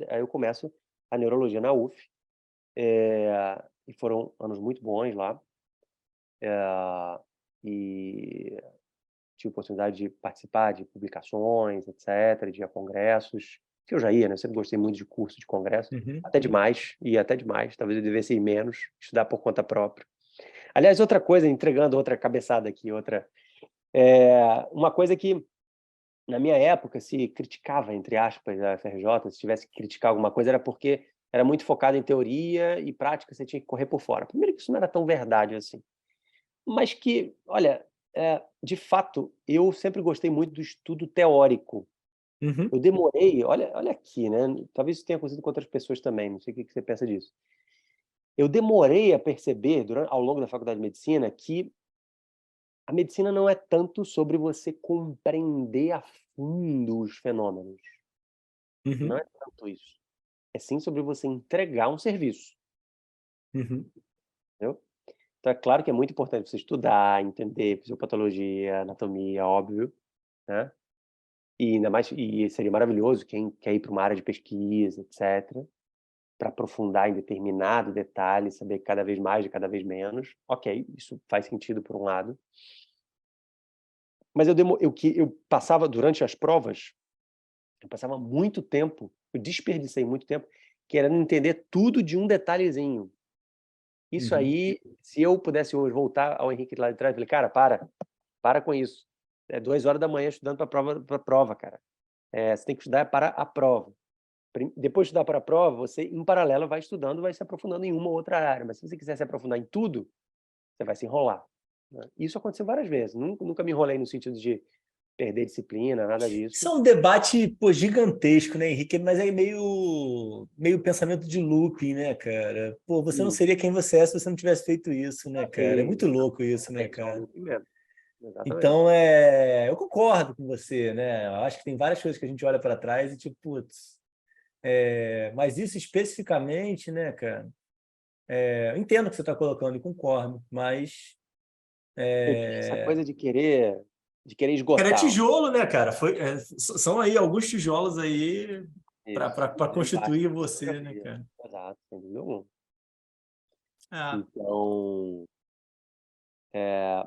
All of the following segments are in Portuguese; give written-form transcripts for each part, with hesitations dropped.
aí eu começo a neurologia na UF, e foram anos muito bons lá, e tive a oportunidade de participar de publicações, etcétera, de ir a congressos, que eu já ia, né, eu sempre gostei muito de curso de congresso, Uhum. até demais, ia até demais, talvez eu devesse ir menos, estudar por conta própria. Aliás, outra coisa, entregando outra cabeçada aqui, uma coisa que na minha época se criticava, entre aspas, a FRJ, se tivesse que criticar alguma coisa era porque era muito focado em teoria e prática, você tinha que correr por fora. Primeiro que isso não era tão verdade assim, mas que, olha, de fato, eu sempre gostei muito do estudo teórico. Uhum. Eu demorei, olha aqui, né, talvez isso tenha acontecido com outras pessoas também, não sei o que você pensa disso. Eu demorei a perceber ao longo da faculdade de medicina que a medicina não é tanto sobre você compreender a fundo os fenômenos, não Uhum. é tanto isso. É sim sobre você entregar um serviço, Uhum. entendeu. Então é claro que é muito importante você estudar, entender fisiopatologia, anatomia, óbvio, né, e ainda mais e seria maravilhoso quem quer ir para uma área de pesquisa, etcétera, para aprofundar em determinado detalhe, saber cada vez mais de cada vez menos. Ok, isso faz sentido por um lado, mas eu passava durante as provas, eu passava muito tempo, eu desperdicei muito tempo querendo entender tudo de um detalhezinho. Isso Uhum. aí, se eu pudesse hoje voltar ao Henrique lá de trás, eu falei: "Cara, para com isso. É 2 horas da manhã estudando para prova, cara. Você tem que estudar para a prova. Depois de estudar para a prova, você, em paralelo, vai estudando, vai se aprofundando em uma ou outra área, mas se você quiser se aprofundar em tudo, você vai se enrolar", né. Isso aconteceu várias vezes, nunca me enrolei no sentido de perder disciplina, nada Isso disso. é um debate, pô, gigantesco, né, Henrique? Mas é meio pensamento de looping, né, cara? Pô, você não Hum. seria quem você é se você não tivesse feito isso, né, cara? É muito louco isso, né, Exatamente, é um cara? looping mesmo. Exatamente. Então, eu concordo com você, né? Eu acho que tem várias coisas que a gente olha para trás e tipo, putz, mas isso especificamente, né, cara? Eu entendo o que você está colocando e concordo, mas Essa coisa de querer era esgotar. tijolo, né, cara? São aí alguns tijolos aí Isso, para primeiro embaixo constituir da você, né, fotografia. cara? Exato, sem dúvida alguma. Ah, Então,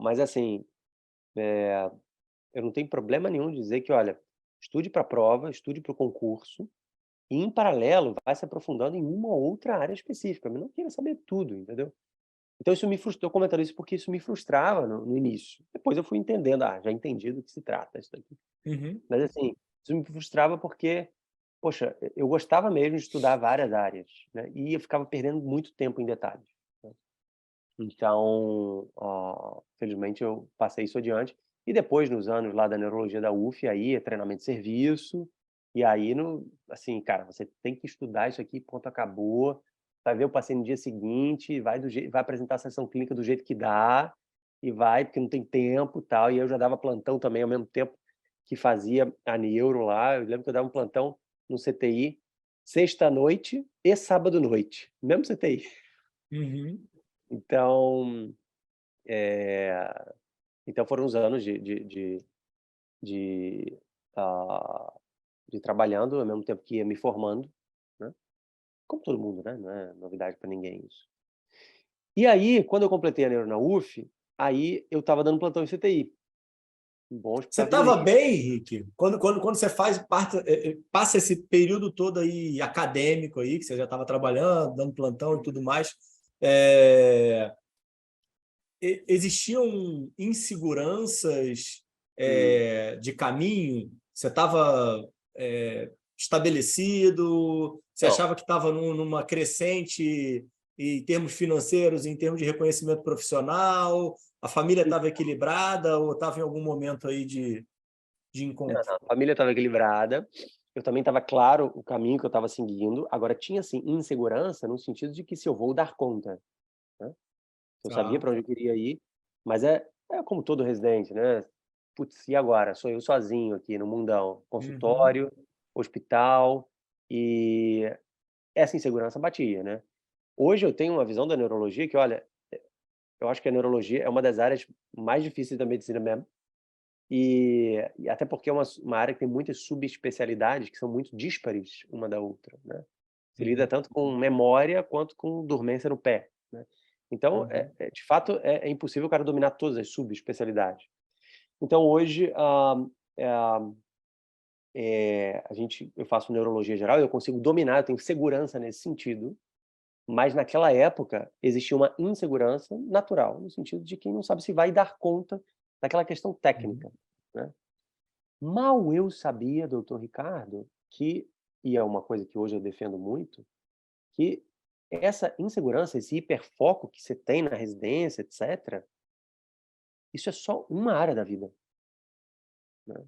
mas assim, eh, eu não tenho problema nenhum de dizer que: "Olha, estude para a prova, estude para o concurso e em paralelo vai se aprofundando em uma ou outra área específica, mas não queira saber tudo", entendeu. Então isso me frustrou, tô comentando isso porque isso me frustrava no início. Depois eu fui entendendo: "Ah, já entendi do que se trata isso daqui". uhum. Mas assim, isso me frustrava porque, poxa, eu gostava mesmo de estudar várias áreas, né, e eu ficava perdendo muito tempo em detalhes, né. Então, felizmente eu passei isso adiante, e depois nos anos lá da neurologia da UF, aí é treinamento de serviço, e aí no assim, cara, você tem que estudar isso aqui, ponto, acabou, vai ver o paciente no dia seguinte, vai apresentar a sessão clínica do jeito que dá, e vai, porque não tem tempo, tal, e eu já dava plantão também ao mesmo tempo que fazia a neuro lá, eu lembro que eu dava um plantão no CTI, sexta à noite e sábado à noite, mesmo CTI. Uhum. Então, eh, então foram uns anos de, ah, de trabalhando ao mesmo tempo que ia me formando, né, como todo mundo, né, não é novidade para ninguém isso. E aí, quando eu completei a neuro na UF, aí eu estava dando plantão em CTI, um bom Você hospital de estava Direito. bem, Henrique? Quando você passa esse período todo aí acadêmico aí, que você já estava trabalhando, dando plantão e tudo mais, é, existiam inseguranças Hum. de caminho? Você estava estabelecido? Você Não, achava que estava numa crescente em termos financeiros, em termos de reconhecimento profissional? A família estava equilibrada ou estava em algum momento aí de não, encontro? não, a família estava equilibrada, eu também estava claro o caminho que eu estava seguindo, agora tinha, assim, insegurança no sentido de que se eu vou dar conta, né. Eu sabia Ah, para onde eu queria ir, mas é como todo residente, né. "Putz, e agora? Sou eu sozinho aqui no mundão". uhum. Consultório, hospital, e essa insegurança batia, né. Hoje eu tenho uma visão da neurologia que, olha, eu acho que a neurologia é uma das áreas mais difíceis da medicina mesmo, e até porque é uma área que tem muitas subespecialidades que são muito díspares uma da outra, né? Se lida Uhum. tanto com memória quanto com dormência no pé, né? Então, Uhum. de fato, é impossível o cara dominar todas as subespecialidades. Então, hoje, eu faço neurologia geral e eu consigo dominar, eu tenho segurança nesse sentido, mas naquela época existia uma insegurança natural, no sentido de quem não sabe se vai dar conta daquela questão Uhum. técnica, né? Mal eu sabia, doutor Ricardo, e é uma coisa que hoje eu defendo muito, que essa insegurança, esse hiperfoco que você tem na residência, etc., isso é só uma área da vida, né?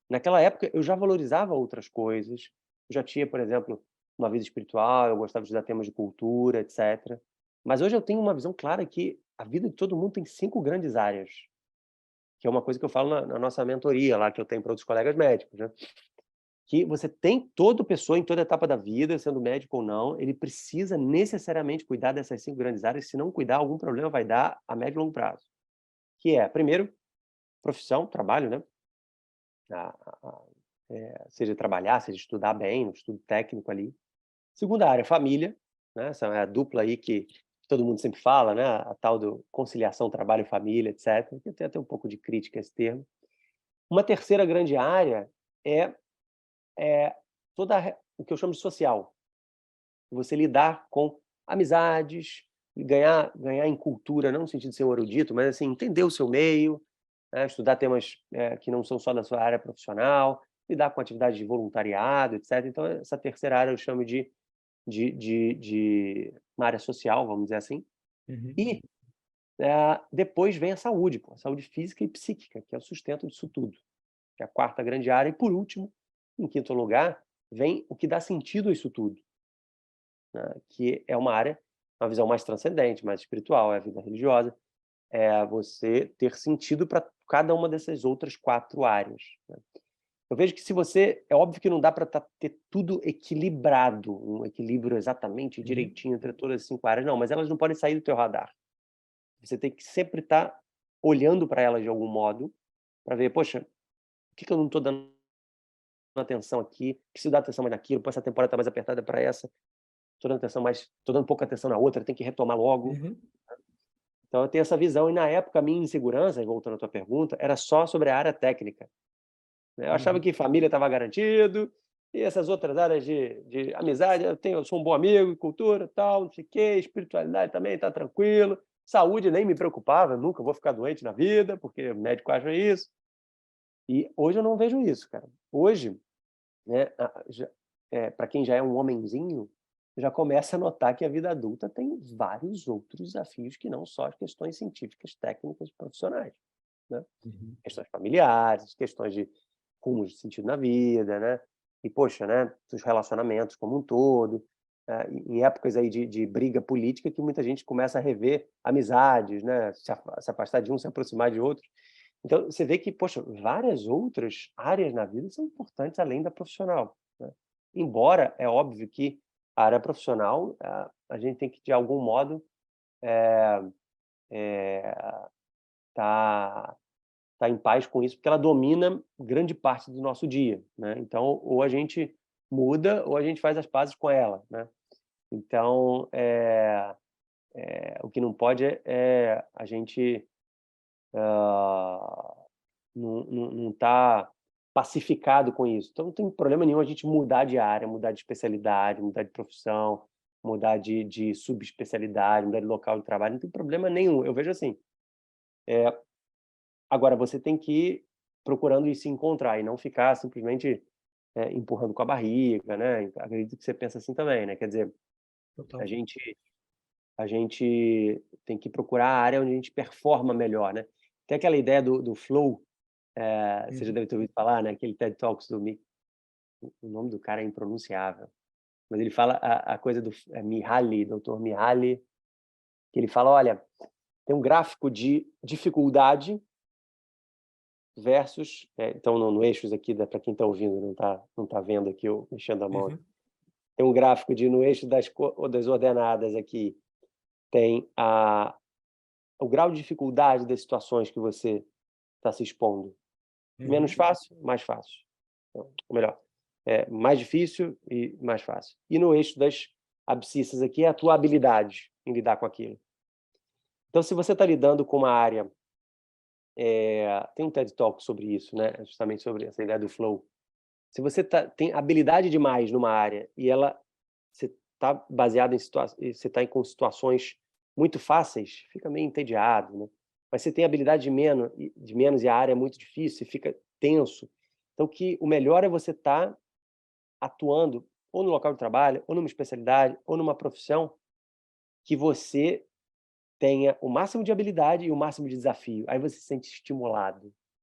Naquela época eu já valorizava outras coisas, eu já tinha, por exemplo, uma vida espiritual, eu gostava de estudar temas de cultura, etc. Mas hoje eu tenho uma visão clara que a vida de todo mundo tem 5 grandes áreas, que é uma coisa que eu falo na nossa mentoria lá, que eu tenho para outros colegas médicos, né? Que você tem toda pessoa em toda etapa da vida, sendo médico ou não, ele precisa necessariamente cuidar dessas 5 grandes áreas, se não cuidar, algum problema vai dar a médio e longo prazo. Que é, primeiro, profissão, trabalho, né? A seja trabalhar, seja estudar bem, um estudo técnico ali. Segunda área, família, né, essa é a dupla aí que todo mundo sempre fala, né, a tal do conciliação trabalho e família, etcétera, que eu tenho até um pouco de crítica a esse termo. Uma terceira grande área é toda a re o que eu chamo de social, você lidar com amizades, ganhar em cultura, não no sentido de ser um erudito, mas, assim, entender o seu meio, né, estudar temas, que não são só da sua área profissional, lidar com atividades de voluntariado, etc. Então essa terceira área eu chamo de uma área social, vamos dizer assim. Uhum. E, depois vem a saúde, pô, a saúde física e psíquica, que é o sustento disso tudo, que é a quarta grande área. E por último, em quinto lugar, vem o que dá sentido a isso tudo, né, que é uma visão mais transcendente, mais espiritual, é a vida religiosa, é você ter sentido para cada uma dessas outras 4 áreas, né. Eu vejo que se você é óbvio que não dá para ter tudo equilibrado, um equilíbrio exatamente Uhum. direitinho entre todas as 5 áreas, não, mas elas não podem sair do teu radar. Você tem que sempre estar olhando para elas de algum modo, para ver: "Poxa, por que eu não estou dando atenção aqui? Preciso dar atenção mais naquilo, pô, essa temporada está mais apertada para essa, estou dando pouca atenção na outra, tem que retomar logo". Uhum. Então eu tenho essa visão e na época a minha insegurança, e voltando à tua pergunta, era só sobre a área técnica, né. Eu achava Uhum. que família estava garantido, e essas outras áreas de amizade, eu sou um bom amigo, cultura, tal, não sei o quê, espiritualidade também está tranquilo, saúde nem me preocupava, nunca vou ficar doente na vida, porque o médico acha isso. E hoje eu não vejo isso, cara. Hoje, né, pra quem já é um homenzinho, já começa a notar que a vida adulta tem vários outros desafios que não só as questões científicas, técnicas, profissionais, né. Uhum. Questões familiares, questões de rumos de sentido na vida, né. E poxa, né, os relacionamentos como um todo, em épocas aí de briga política que muita gente começa a rever amizades, né, se afastar de um, se aproximar de outro. Então você vê que, poxa, várias outras áreas na vida são importantes além da profissional, né. Embora é óbvio que a área profissional, a gente tem que de algum modo, estar tá em paz com isso, porque ela domina grande parte do nosso dia, né. Então, ou a gente muda ou a gente faz as pazes com ela, né. Então, o que não pode é a gente, não tá pacificado com isso. Então não tem problema nenhum a gente mudar de área, mudar de especialidade, mudar de profissão, mudar de subespecialidade, mudar de local de trabalho, não tem problema nenhum. Eu vejo assim, agora você tem que ir procurando e se encontrar e não ficar simplesmente, empurrando com a barriga, né. Acredito que você pensa assim também, né, quer dizer, a Total. gente a gente tem que procurar a área onde a gente performa melhor, né. Tem aquela ideia do flow, você já Uhum. deve ter ouvido falar, né, aquele TED Talks do o nome do cara é impronunciável, mas ele fala a coisa do Mihaly, doutor Mihaly, que ele fala: "Olha, tem um gráfico de dificuldade versus", então no eixos aqui para quem está ouvindo, não tá vendo aqui eu mexendo a mão. Uhum. Tem um gráfico de no eixo das ordenadas aqui, tem o grau de dificuldade das situações que você está se expondo. Menos fácil, mais fácil. Então, ou melhor, mais difícil e mais fácil. E no eixo das abscissas aqui é a tua habilidade em lidar com aquilo. Então, se você está lidando com uma área... tem um TED Talk sobre isso, né? Justamente sobre essa ideia do flow. Se você tem habilidade demais numa área e você está baseado em você está com situações muito fáceis, fica meio entediado, né? Mas você tem habilidade de menos e a área é muito difícil, você fica tenso. Então, o melhor é você estar atuando ou no local de trabalho, ou numa especialidade, ou numa profissão que você tenha o máximo de habilidade e o máximo de desafio. Aí você se sente estimulado.